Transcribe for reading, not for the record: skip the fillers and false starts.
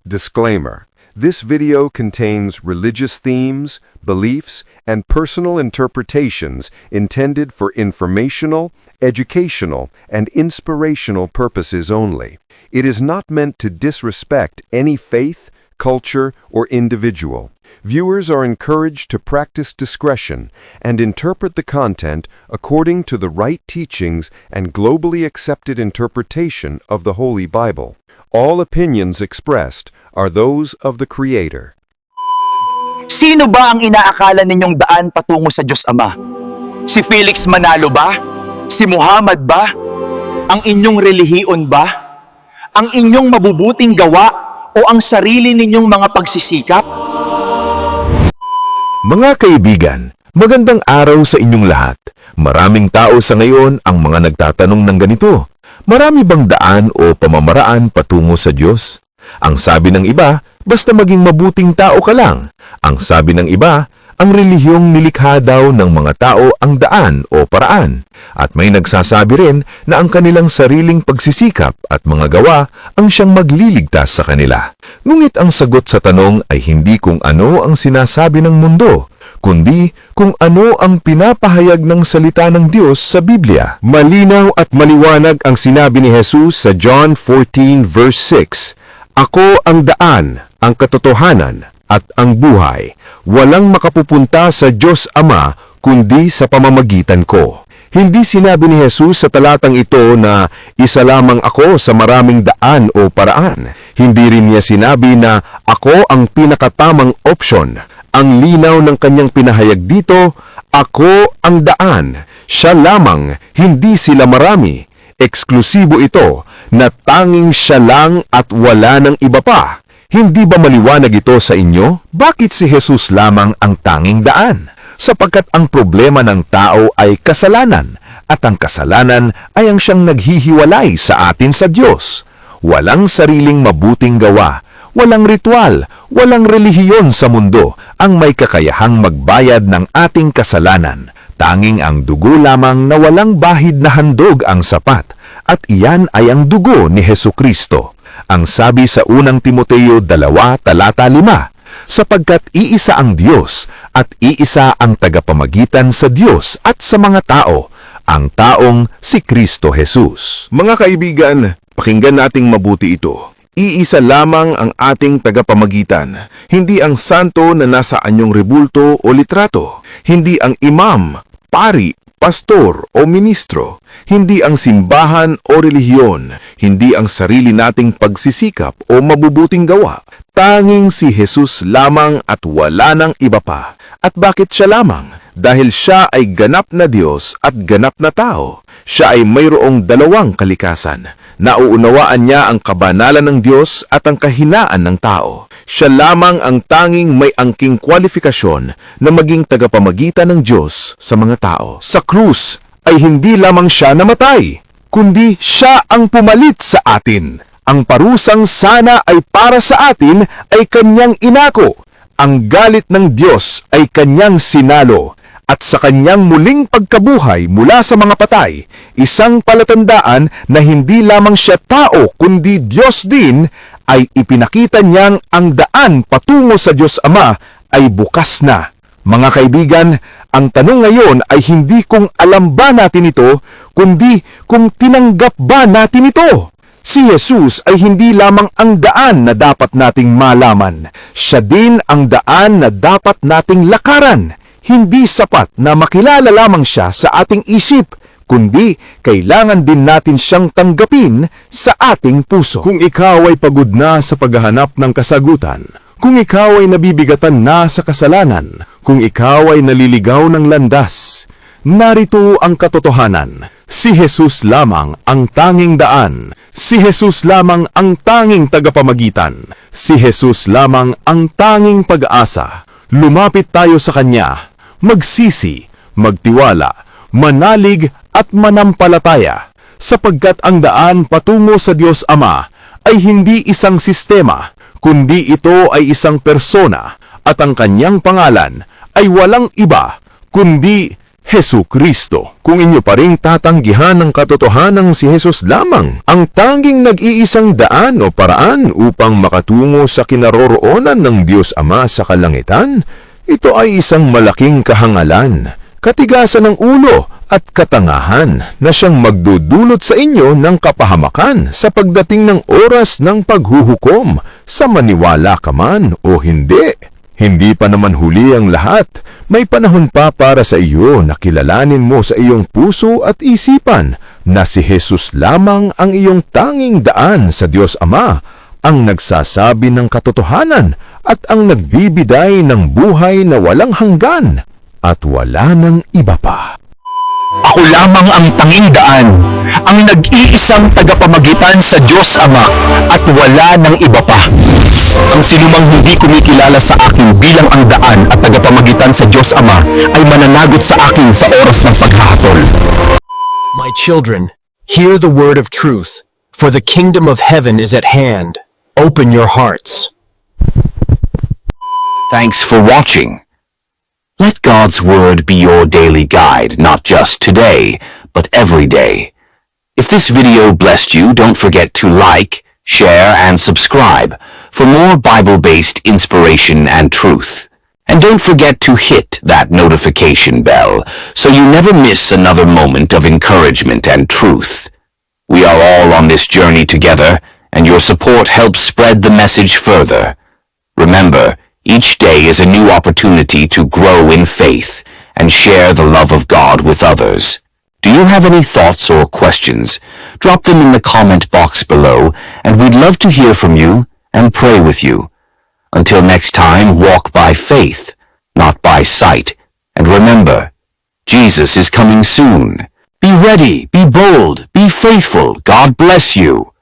Disclaimer: this video contains religious themes, beliefs, and personal interpretations intended for informational, educational, and inspirational purposes only. It is not meant to disrespect any faith, culture, or individual. Viewers are encouraged to practice discretion and interpret the content according to the right teachings and globally accepted interpretation of the Holy Bible. All opinions expressed are those of the Creator. Sino ba ang inaakala ninyong daan patungo sa Diyos Ama? Si Felix Manalo ba? Si Muhammad ba? Ang inyong relihiyon ba? Ang inyong mabubuting gawa o ang sarili ninyong mga pagsisikap? Mga kaibigan, magandang araw sa inyong lahat. Maraming tao sa ngayon ang mga nagtatanong ng ganito. Marami bang daan o pamamaraan patungo sa Diyos? Ang sabi ng iba, basta maging mabuting tao ka lang. Ang sabi ng iba, ang relihiyong nilikha daw ng mga tao ang daan o paraan. At may nagsasabi rin na ang kanilang sariling pagsisikap at mga gawa ang siyang magliligtas sa kanila. Ngunit ang sagot sa tanong ay hindi kung ano ang sinasabi ng mundo, kundi kung ano ang pinapahayag ng salita ng Diyos sa Biblia. Malinaw at maliwanag ang sinabi ni Jesus sa John 14 verse 6. Ako ang daan, ang katotohanan, at ang buhay. Walang makapupunta sa Diyos Ama kundi sa pamamagitan ko. Hindi sinabi ni Jesus sa talatang ito na isa lamang ako sa maraming daan o paraan. Hindi rin niya sinabi na ako ang pinakatamang opsyon. Ang linaw ng kanyang pinahayag dito, ako ang daan. Siya lamang, hindi sila marami. Eksklusibo ito na tanging siya lang at wala ng iba pa. Hindi ba maliwanag ito sa inyo? Bakit si Jesus lamang ang tanging daan? Sapagkat ang problema ng tao ay kasalanan, at ang kasalanan ay ang siyang naghihiwalay sa atin sa Diyos. Walang sariling mabuting gawa, walang ritual, walang relihiyon sa mundo ang may kakayahang magbayad ng ating kasalanan. Tanging ang dugo lamang na walang bahid na handog ang sapat, at iyan ay ang dugo ni Hesukristo. Ang sabi sa unang Timoteo 2 talata 5, sapagkat iisa ang Diyos at iisa ang tagapamagitan sa Diyos at sa mga tao, ang taong si Kristo Jesus. Mga kaibigan, pakinggan nating mabuti ito. Iisa lamang ang ating tagapamagitan, hindi ang santo na nasa anyong rebulto o litrato, hindi ang imam, pari, pastor o ministro, hindi ang simbahan o relihiyon, hindi ang sarili nating pagsisikap o mabubuting gawa. Tanging si Jesus lamang at wala nang iba pa. At bakit siya lamang? Dahil siya ay ganap na Diyos at ganap na tao. Siya ay mayroong dalawang kalikasan. Nauunawaan niya ang kabanalan ng Diyos at ang kahinaan ng tao. Siya lamang ang tanging may angking kwalifikasyon na maging tagapamagitan ng Diyos sa mga tao. Sa krus ay hindi lamang siya namatay, kundi siya ang pumalit sa atin. Ang parusang sana ay para sa atin ay kanyang inako. Ang galit ng Diyos ay kanyang sinalo. At sa kanyang muling pagkabuhay mula sa mga patay, isang palatandaan na hindi lamang siya tao kundi Diyos din, ay ipinakita niyang ang daan patungo sa Diyos Ama ay bukas na. Mga kaibigan, ang tanong ngayon ay hindi kung alam ba natin ito, kundi kung tinanggap ba natin ito. Si Jesus ay hindi lamang ang daan na dapat nating malaman. Siya din ang daan na dapat nating lakaran. Hindi sapat na makilala lamang siya sa ating isip, kundi kailangan din natin siyang tanggapin sa ating puso. Kung ikaw ay pagod na sa paghahanap ng kasagutan, kung ikaw ay nabibigatan na sa kasalanan, kung ikaw ay naliligaw ng landas, narito ang katotohanan. Si Jesus lamang ang tanging daan. Si Jesus lamang ang tanging tagapamagitan. Si Jesus lamang ang tanging pag-asa. Lumapit tayo sa Kanya. Magsisi, magtiwala, manalig at manampalataya, sapagkat ang daan patungo sa Diyos Ama ay hindi isang sistema, kundi ito ay isang persona, at ang kanyang pangalan ay walang iba, kundi Jesucristo. Kung inyo pa ring tatanggihan ng katotohanang si Jesus lamang, ang tanging nag-iisang daan o paraan upang makatungo sa kinaroroonan ng Diyos Ama sa kalangitan, ito ay isang malaking kahangalan, katigasan ng ulo at katangahan na siyang magdudulot sa inyo ng kapahamakan sa pagdating ng oras ng paghuhukom, sa maniwala ka man o hindi. Hindi pa naman huli ang lahat. May panahon pa para sa iyo na kilalanin mo sa iyong puso at isipan na si Jesus lamang ang iyong tanging daan sa Diyos Ama, ang nagsasabi ng katotohanan at ang nagbibiday ng buhay na walang hanggan at wala ng iba pa. Ako lamang ang tanging daan, ang nag-iisang tagapamagitan sa Diyos Ama at wala ng iba pa. Ang sinumang hindi kumikilala sa akin bilang ang daan at tagapamagitan sa Diyos Ama ay mananagot sa akin sa oras ng paghahatol. My children, hear the word of truth, for the kingdom of heaven is at hand. Open your hearts. Thanks for watching. Let God's Word be your daily guide, not just today, but every day. If this video blessed you, don't forget to like, share, and subscribe for more Bible-based inspiration and truth. And don't forget to hit that notification bell so you never miss another moment of encouragement and truth. We are all on this journey together, and your support helps spread the message further. Remember, each day is a new opportunity to grow in faith and share the love of God with others. Do you have any thoughts or questions? Drop them in the comment box below, and we'd love to hear from you and pray with you. Until next time, walk by faith, not by sight. And remember, Jesus is coming soon. Be ready, be bold, be faithful. God bless you.